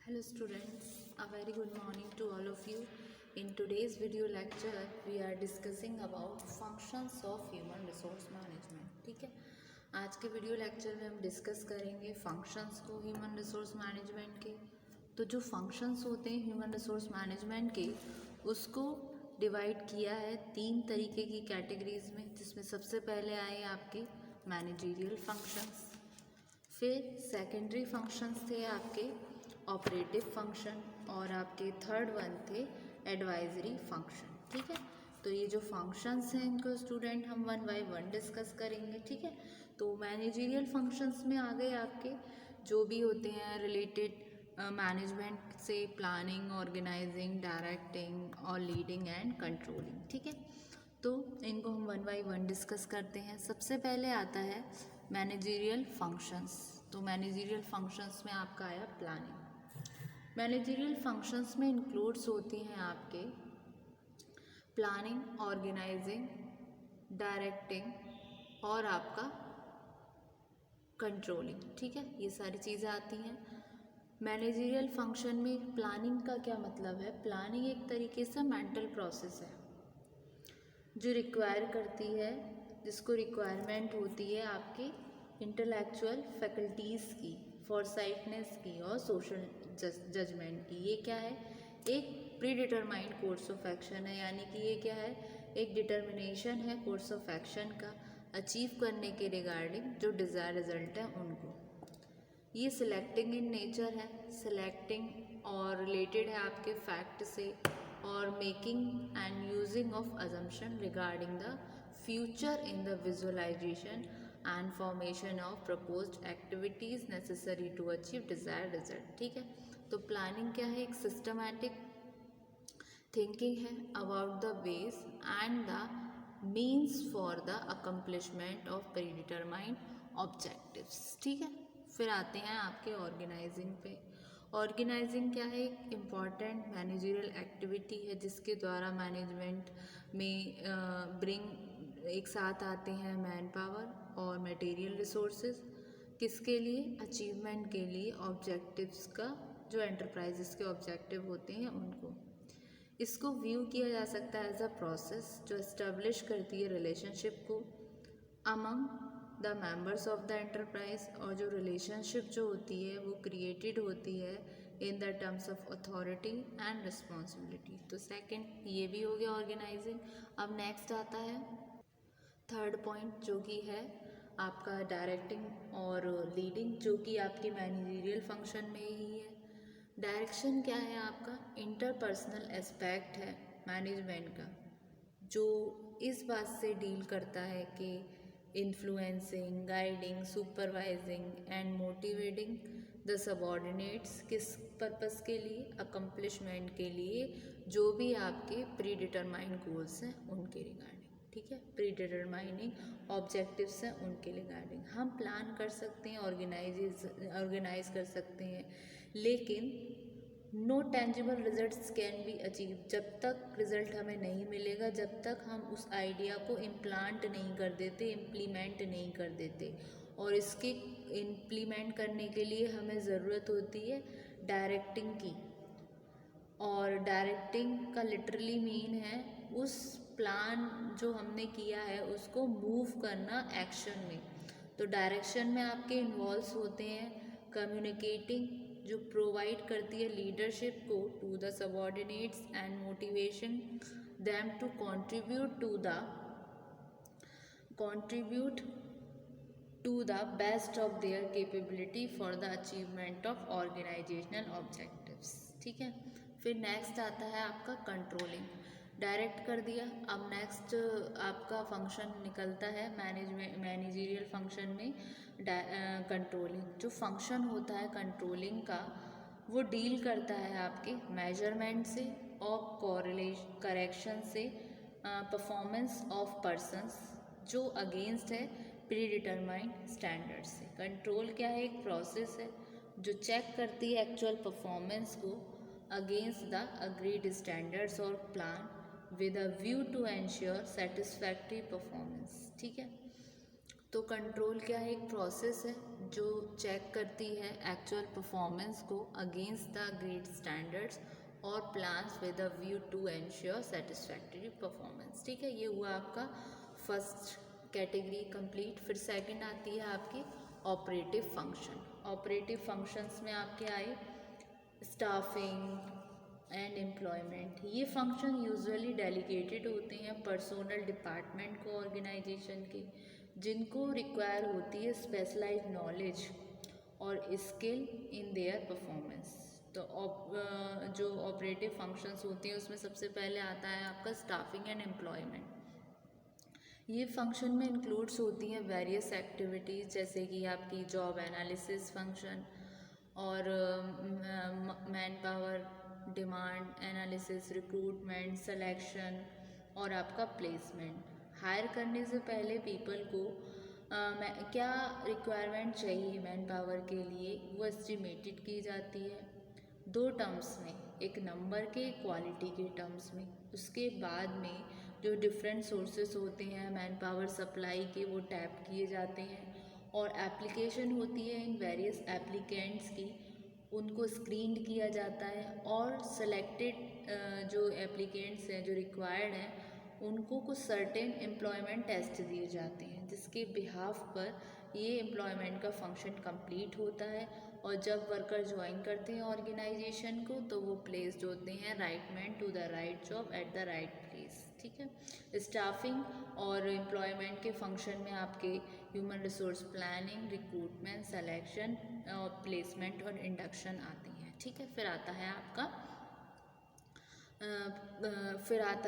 Hello students, a very good morning to all of you. In today's video lecture, we are discussing about functions of human resource management. ठीक है, आज के video lecture में हम discuss करेंगे functions को human resource management के। तो जो फंक्शंस होते हैं ह्यूमन रिसोर्स मैनेजमेंट के, उसको डिवाइड किया है 3 तरीके की कैटेगरीज में, जिसमें सबसे पहले आए आपके मैनेजरियल फंक्शंस, फिर सेकेंडरी फंक्शंस थे आपके ऑपरेटिव फंक्शन, और आपके थर्ड वन थे एडवाइजरी फंक्शन। ठीक है, तो ये जो फंक्शंस हैं इनको स्टूडेंट हम वन बाय वन डिस्कस करेंगे। ठीक है, तो मैनेजरियल फंक्शंस में आ गए आपके जो भी होते हैं रिलेटेड मैनेजमेंट से, प्लानिंग, ऑर्गेनाइजिंग, डायरेक्टिंग और लीडिंग एंड कंट्रोलिंग। ठीक है, तो इनको हम वन बाय वन डिस्कस करते हैं। सबसे पहले आता है मैनेजरियल फंक्शंस। तो मैनेजरियल फंक्शंस में आपका आया प्लानिंग। मैनेजरियल फंक्शंस में इंक्लूड्स होती हैं आपके प्लानिंग, ऑर्गेनाइजिंग, डायरेक्टिंग और आपका कंट्रोलिंग। ठीक है, ये सारी चीज़ें आती हैं मैनेजरियल फंक्शन में। प्लानिंग का क्या मतलब है? प्लानिंग एक तरीके से मेंटल प्रोसेस है जो रिक्वायर करती है, जिसको रिक्वायरमेंट होती है आपके इंटेलेक्चुअल फैकल्टीज़ की, फॉरसाइटनेस की और सोशल जजमेंट की। ये क्या है? एक pre determined course of action है, यानी कि ये क्या है? एक डिटर्मिनेशन है कोर्स ऑफ एक्शन का अचीव करने के रिगार्डिंग जो डिज़ायर रिजल्ट है उनको। ये सिलेक्टिंग इन नेचर है, सिलेक्टिंग और रिलेटेड है आपके फैक्ट से, और making and using of assumption regarding the future in the visualisation and formation of proposed activities necessary to achieve desired result. ठीक है, तो प्लानिंग क्या है? एक सिस्टमैटिक थिंकिंग है about the ways and the means for the accomplishment of pre determined objectives. ठीक है, फिर आते हैं आपके ऑर्गेनाइजिंग पे। ऑर्गेनाइजिंग क्या है? एक इम्पॉर्टेंट मैनेजरियल एक्टिविटी है जिसके द्वारा मैनेजमेंट में एक साथ आते हैं मैन पावर और मटेरियल रिसोर्सेज। किसके लिए? अचीवमेंट के लिए, ऑब्जेक्टिव्स का, जो एंटरप्राइजेस के ऑब्जेक्टिव होते हैं उनको। इसको व्यू किया जा सकता है एज अ प्रोसेस जो एस्टेब्लिश करती है रिलेशनशिप को among the members of the enterprise, और जो रिलेशनशिप जो होती है वो क्रिएटेड होती है in the terms of authority and responsibility. तो सेकंड ये भी हो गया ऑर्गेनाइजिंग। अब नेक्स्ट आता है थर्ड पॉइंट जो कि है आपका डायरेक्टिंग और लीडिंग, जो कि आपकी मैनेजरियल फंक्शन में ही है। डायरेक्शन क्या है? आपका इंटरपर्सनल एस्पेक्ट है मैनेजमेंट का, जो इस बात से डील करता है कि influencing, guiding, supervising and motivating the subordinates. किस पर्पस के लिए? अकम्पलिशमेंट के लिए, जो भी आपके प्री डिटरमाइंड गोल्स हैं उनके रिगार्डिंग। ठीक है, प्री डिटरमाइनिंग ऑब्जेक्टिव्स हैं उनके रिगार्डिंग। हम प्लान कर सकते हैं, ऑर्गेनाइज कर सकते हैं, लेकिन no tangible results can be achieve. जब तक रिजल्ट हमें नहीं मिलेगा, जब तक हम उस आइडिया को इम्प्लांट नहीं कर देते, इम्प्लीमेंट नहीं कर देते। और इसके इम्प्लीमेंट करने के लिए हमें ज़रूरत होती है डायरेक्टिंग की, और डायरेक्टिंग का लिटरली मीन है उस प्लान जो हमने किया है उसको मूव करना एक्शन में। तो डायरेक्शन में आपके इन्वॉल्व होते हैं कम्युनिकेटिंग, जो प्रोवाइड करती है लीडरशिप को to the subordinates and motivation them to contribute to the best of their capability for the achievement of organizational objectives। ठीक है, फिर नेक्स्ट आता है आपका कंट्रोलिंग। डायरेक्ट कर दिया, अब नेक्स्ट आपका फंक्शन निकलता है मैनेजरियल फंक्शन में कंट्रोलिंग। जो फंक्शन होता है कंट्रोलिंग का, वो डील करता है आपके मेजरमेंट से और करेक्शन से परफॉर्मेंस ऑफ पर्सन्स जो अगेंस्ट है प्री डिटरमाइंड स्टैंडर्ड से। कंट्रोल क्या है? एक प्रोसेस है जो चेक करती है एक्चुअल परफॉर्मेंस को अगेंस्ट द अग्रीड स्टैंडर्ड्स और plan with a view to ensure satisfactory performance. ठीक है, तो कंट्रोल क्या है, एक प्रोसेस है जो चेक करती है एक्चुअल परफॉर्मेंस को अगेंस्ट द ग्रेड स्टैंडर्ड्स और plans with a view to ensure satisfactory performance. ठीक है, ये हुआ आपका फर्स्ट कैटेगरी कंप्लीट। फिर सेकंड आती है आपकी ऑपरेटिव फंक्शन। ऑपरेटिव फंक्शंस में आपके आए स्टाफिंग एंड एम्प्लॉयमेंट। ये फंक्शन यूजुअली डेलीगेटेड होते हैं पर्सोनल डिपार्टमेंट को ऑर्गेनाइजेशन के, जिनको रिक्वायर होती है स्पेशलाइज्ड नॉलेज और स्किल इन देयर परफॉर्मेंस। तो जो ऑपरेटिव फंक्शंस होती हैं उसमें सबसे पहले आता है आपका स्टाफिंग एंड एम्प्लॉयमेंट। ये फंक्शन में इंक्लूड्स होती हैं वेरियस एक्टिविटीज़, जैसे कि आपकी जॉब एनालिसिस फंक्शन और man power demand analysis, recruitment, selection और आपका प्लेसमेंट। हायर करने से पहले पीपल को क्या रिक्वायरमेंट चाहिए मैन पावर के लिए, वो एस्टिमेटेड की जाती है दो टर्म्स में, एक नंबर के, क्वालिटी के टर्म्स में। उसके बाद में जो डिफरेंट सोर्सेस होते हैं मैन पावर सप्लाई के, वो टैप किए जाते हैं और एप्लीकेशन होती है इन वेरियस एप्लीकेंट्स की, उनको स्क्रीन किया जाता है और सेलेक्टेड जो एप्लीकेंट्स हैं जो रिक्वायर्ड हैं उनको कुछ सर्टेन एम्प्लॉयमेंट टेस्ट दिए जाते हैं, जिसके बिहाफ पर ये एम्प्लॉयमेंट का फंक्शन कंप्लीट होता है। और जब वर्कर ज्वाइन करते हैं ऑर्गेनाइजेशन को तो वो प्लेस्ड होते हैं right man to the right job at the right place. ठीक है, स्टाफिंग और एम्प्लॉयमेंट के फंक्शन में आपके human resource planning, recruitment, selection और प्लेसमेंट और इंडक्शन आती हैं। ठीक है, फिर आता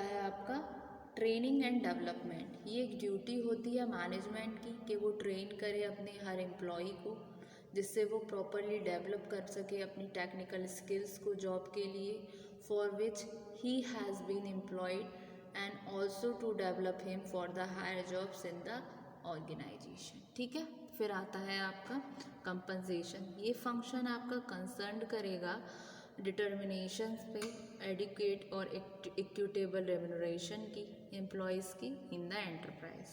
है आपका ट्रेनिंग एंड डेवलपमेंट। ये एक ड्यूटी होती है मैनेजमेंट की कि वो ट्रेन करे अपने हर एम्प्लॉई को, जिससे वो प्रॉपरली डेवलप कर सके अपनी टेक्निकल स्किल्स को जॉब के लिए, for which he has been employed, and also to develop him for the higher jobs in the organisation. ठीक है, फिर आता है आपका कंपनसेशन। ये फंक्शन आपका कंसर्न करेगा डिटर्मिनेशंस पे एडिक्वेट और इक्विटेबल रेम्यूनरेशन की एम्प्लॉयज़ की इन द एंटरप्राइज।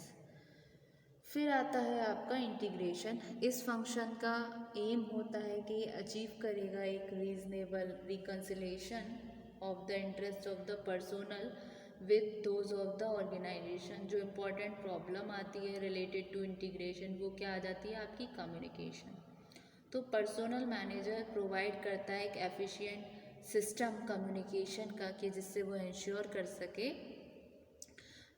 फिर आता है आपका इंटीग्रेशन। इस फंक्शन का एम होता है कि ये अचीव करेगा एक reasonable reconciliation of the interest of the personal with those of the organisation. जो इम्पोर्टेंट प्रॉब्लम आती है रिलेटेड टू इंटीग्रेशन वो क्या आ जाती है आपकी कम्युनिकेशन। तो पर्सोनल मैनेजर प्रोवाइड करता है एक एफिशिएंट सिस्टम कम्युनिकेशन का कि जिससे वो इंश्योर कर सके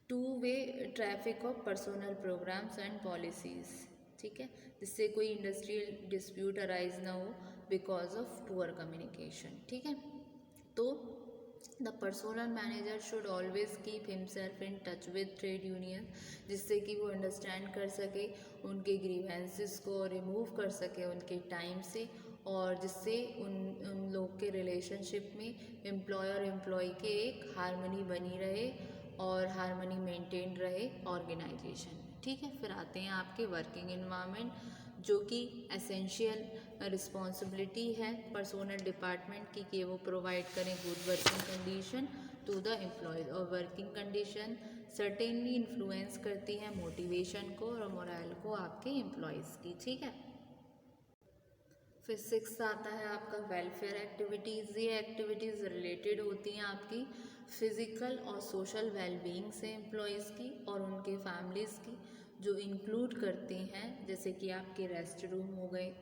two way traffic of personal programmes and policies. ठीक है, जिससे कोई इंडस्ट्रियल डिस्प्यूट अराइज ना हो बिकॉज ऑफ पुअर कम्युनिकेशन। ठीक है, तो the personnel manager should always keep himself in touch with trade union, जिससे कि वो अंडरस्टैंड कर सके उनके ग्रीवेंसेस को रिमूव कर सके उनके टाइम से, और जिससे उन लोग के रिलेशनशिप में एम्प्लॉय और एम्प्लॉय के एक हारमनी बनी रहे और हारमनी मेंटेन रहे ऑर्गेनाइजेशन में। ठीक है, फिर आते हैं आपके वर्किंग एनवायरनमेंट, जो कि एसेंशियल रिस्पॉन्सिबिलिटी है पर्सोनल डिपार्टमेंट की कि वो प्रोवाइड करें good working condition to the employees. और वर्किंग कंडीशन सर्टेनली इन्फ्लुएंस करती है मोटिवेशन को और मोरल को आपके एम्प्लॉयज़ की। ठीक है, फिर सिक्स्थ आता है आपका वेलफेयर एक्टिविटीज़। ये एक्टिविटीज़ रिलेटेड होती हैं आपकी फिज़िकल और सोशल वेलबींग से एम्प्लॉयज़ की और उनके फैमिलीज़ की, जो इंक्लूड करते हैं जैसे कि आपके रेस्ट रूम हो गए।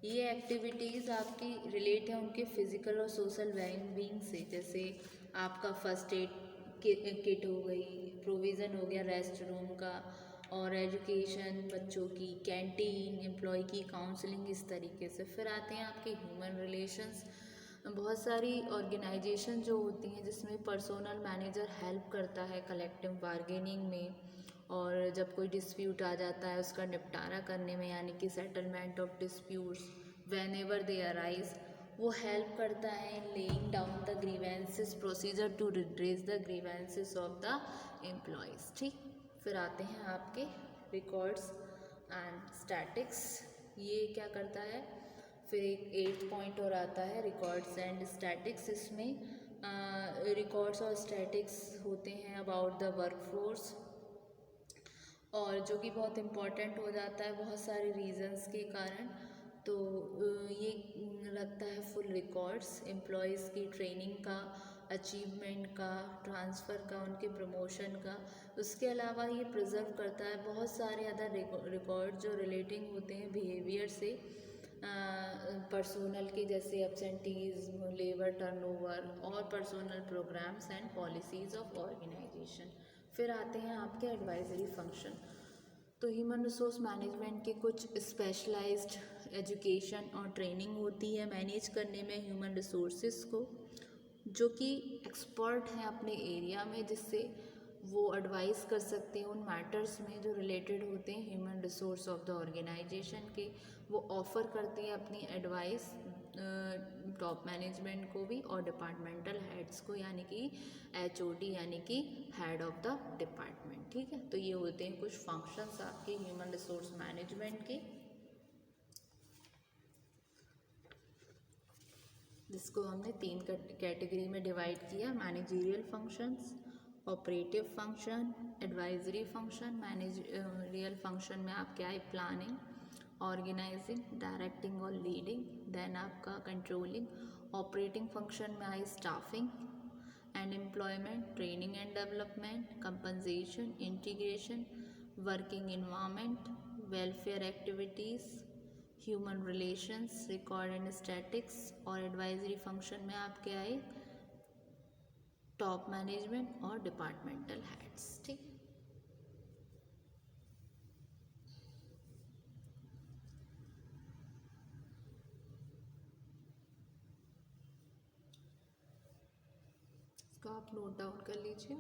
ये एक्टिविटीज़ आपकी रिलेट है उनके फिज़िकल और सोशल वेलबींग से, जैसे आपका फर्स्ट एड किट हो गई, प्रोविज़न हो गया रेस्ट रूम का, और एजुकेशन बच्चों की, कैंटीन, एम्प्लॉय की काउंसलिंग, इस तरीके से। फिर आते हैं आपके ह्यूमन रिलेशंस। बहुत सारी ऑर्गेनाइजेशन जो होती हैं जिसमें पर्सोनल मैनेजर हेल्प करता है कलेक्टिव बार्गेनिंग में, और जब कोई डिस्प्यूट आ जाता है उसका निपटारा करने में, यानी कि settlement of disputes whenever they arise, वो हेल्प करता है in laying down the grievances procedure to redress the grievances of the employees. ठीक, फिर आते हैं आपके रिकॉर्ड्स एंड स्टैटिक्स। ये क्या करता है, फिर एक 8th पॉइंट और आता है रिकॉर्ड्स एंड स्टैटिक्स। इसमें रिकॉर्ड्स और स्टैटिक्स होते हैं अबाउट द वर्कफोर्स और जो कि बहुत इम्पॉर्टेंट हो जाता है बहुत सारे रीजंस के कारण। तो ये लगता है फुल रिकॉर्ड्स एम्प्लॉयज़ की ट्रेनिंग का, अचीवमेंट का, ट्रांसफ़र का, उनके प्रमोशन का। उसके अलावा ये प्रिजर्व करता है बहुत सारे अदर रिकॉर्ड जो रिलेटिंग होते हैं बिहेवियर से, पर्सोनल के, जैसे एब्सेंटीज़, लेबर टर्नओवर और personal programmes and policies of organisation. फिर आते हैं आपके एडवाइजरी फंक्शन। तो ह्यूमन रिसोर्स मैनेजमेंट के कुछ स्पेशलाइज्ड एजुकेशन और ट्रेनिंग होती है मैनेज करने में ह्यूमन रिसोर्सेज को, जो कि एक्सपर्ट हैं अपने एरिया में, जिससे वो एडवाइस कर सकते हैं उन मैटर्स में जो रिलेटेड होते हैं human resource of the organisation के। वो ऑफ़र करते हैं अपनी एडवाइस टॉप मैनेजमेंट को भी और डिपार्टमेंटल हेड्स को, यानी कि HOD यानी कि हेड ऑफ द डिपार्टमेंट। ठीक है, तो ये होते हैं कुछ फंक्शंस आपके ह्यूमन रिसोर्स मैनेजमेंट के, जिसको हमने 3 कैटेगरी में डिवाइड किया: managerial functions, operative function, advisory function. Managerial function में आपके आए प्लानिंग, ऑर्गेनाइजिंग, डायरेक्टिंग और लीडिंग, देन आपका कंट्रोलिंग। ऑपरेटिंग फंक्शन में आई staffing and employment, training and development, compensation, integration, working environment, welfare activities, human relations, record and statics. और advisory function में आपके आए टॉप मैनेजमेंट और डिपार्टमेंटल हेड्स। ठीक, इसको आप नोट डाउन कर लीजिए।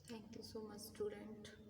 Thank you so much, student.